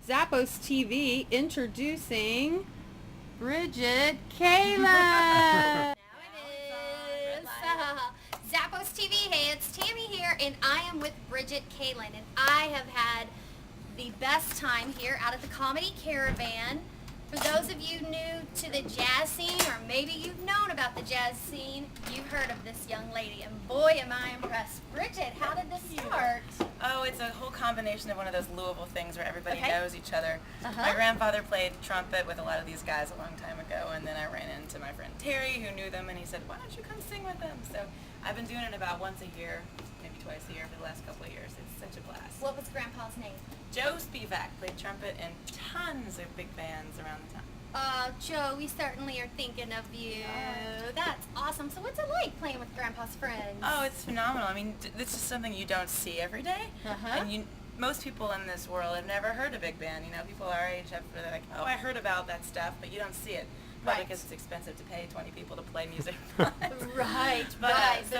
Zappos TV introducing Brigid Kaelin. Now it is. Zappos TV, hey, it's Tammy here, and I am with Brigid Kaelin, and I have had the best time here out at the Comedy Caravan. For those of you new to the jazz scene, or maybe you've known about the jazz scene, you've heard of this young lady, and boy am I impressed. Brigid, how did this start? Oh, it's a whole combination of one of those Louisville things where everybody Okay. knows each other. My grandfather played trumpet with a lot of these guys a long time ago, and then I ran into my friend Terry who knew them, and he said, why don't you come sing with them? So I've been doing it about once a year, maybe twice a year for the last couple of years. It's such a blast. What was Grandpa's name? Joe Spivak played trumpet in tons of big bands around the town. Joe, we certainly are thinking of you. That's awesome. So what's it like playing with Grandpa's friends? Oh, it's phenomenal. I mean, this is something you don't see every day. And most people in this world have never heard a big band. You know, people our age they're like, oh, I heard about that stuff, but you don't see it. Probably because it's expensive to pay 20 people to play music. Right, but it's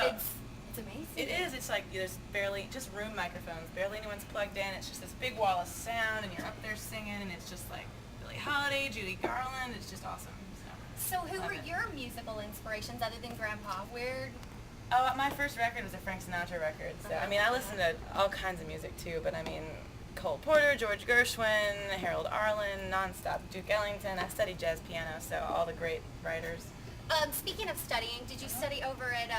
amazing. It is. It's like there's barely, just room microphones. Barely anyone's plugged in. It's just this big wall of sound, and you're up there singing, and it's just like Billie Holiday, Judy Garland. It's just awesome. So who were your musical inspirations other than Grandpa? Oh, my first record was a Frank Sinatra record. So I mean, I listen to all kinds of music too, but I mean, Cole Porter, George Gershwin, Harold Arlen, nonstop, Duke Ellington. I studied jazz piano, so all the great writers. Speaking of studying, did you study over at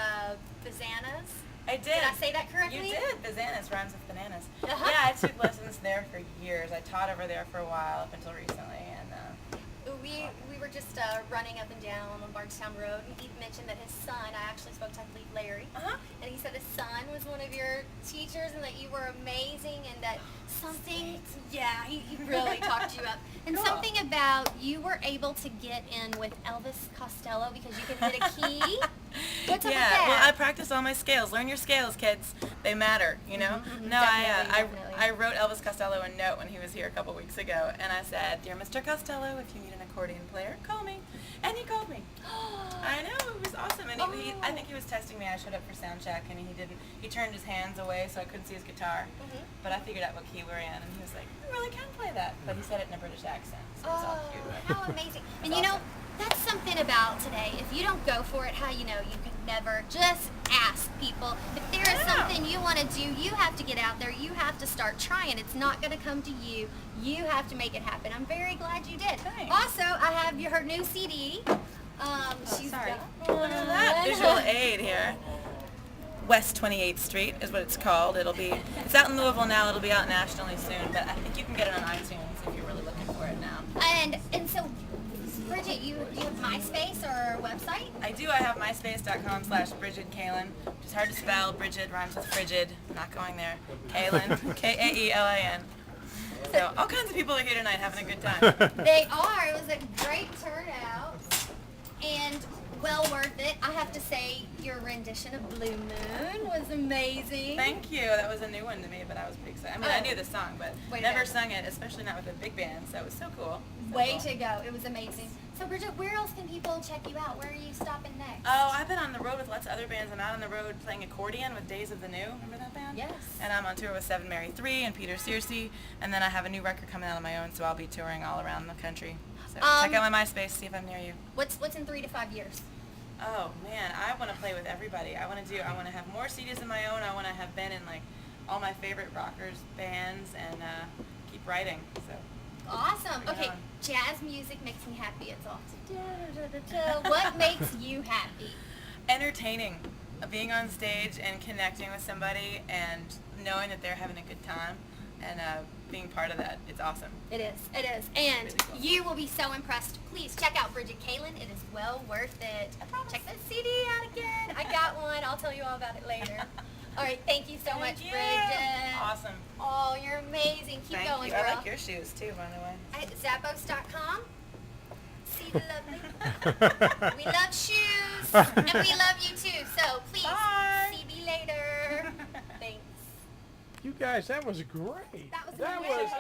Bazana's? I did. Did I say that correctly? You did. Bazana's rhymes with bananas. Yeah, I took lessons there for years. I taught over there for a while up until recently, and we were just running up and down on Bardstown Road, and he mentioned that his son, I actually spoke to, I believe, Larry, and he said his son was one of your teachers and that you were amazing and that something, he really talked you up. And something about you were able to get in with Elvis Costello because you could hit a key. What's up with that? Well, I practice all my scales. Learn your scales, kids. They matter, you know? I wrote Elvis Costello a note when he was here a couple weeks ago, and I said, Dear Mr. Costello, if you need an accordion player, call me. And he called me. I know, it was awesome. And I think he was testing me. I showed up for sound check, and he turned his hands away so I couldn't see his guitar. But I figured out what key we're in, and he was like, I really can play that. But he said it in a British accent, so it was all cute. How amazing. And you know, that's something about today. If you don't go for it, how you know you can never just ask people. If there is something you want to do, you have to get out there. You have to start trying. It's not going to come to you. You have to make it happen. I'm very glad you did. Thanks. Also, I have her new CD. She's sorry. got Look at that visual aid here. West 28th Street is what it's called. It's out in Louisville now. It'll be out nationally soon, but I think you can get it on iTunes if you're really looking for it now. And so, Brigid, you have MySpace or website? I do. I have myspace.com/Brigid Kaelin, which is hard to spell. Brigid rhymes with frigid. I'm not going there. Kaelin, Kaelin. So all kinds of people are here tonight having a good time. They are. It was a great turnout and well worth it. I have to say your rendition of Blue Moon was amazing. Thank you. That was a new one to me, but I was pretty excited. I mean, I knew the song, but never sung it, especially not with a big band, so it was so cool. Way to go. It was amazing. So, Brigid, where else can people check you out? Where are you stopping next? Oh, I've been on the road with lots of other bands. I'm out on the road playing accordion with Days of the New. Remember that band? Yes. And I'm on tour with Seven Mary 3 and Peter Searcy, and then I have a new record coming out on my own, so I'll be touring all around the country. So check out my MySpace, see if I'm near you. What's in 3 to 5 years? Oh man, I want to play with everybody. I want to have more CDs of my own. I want to have been in like all my favorite rockers bands and keep writing. So awesome. Okay, jazz music makes me happy. It's all. What makes you happy? Entertaining, being on stage and connecting with somebody and knowing that they're having a good time and being part of that. It's awesome. It is. It is. And really cool. You will be so impressed. Please check out Brigid Kaelin. It is well worth it. Check that CD out again. I got one. I'll tell you all about it later. All right. Thank you so much, Brigid. Awesome. Oh, you're amazing. Keep going, girl. I like your shoes too, by the way. At Zappos.com. See the lovely. We love shoes. And we love you too. So please, see me later. Thanks. You guys, that was great. That was That amazing. was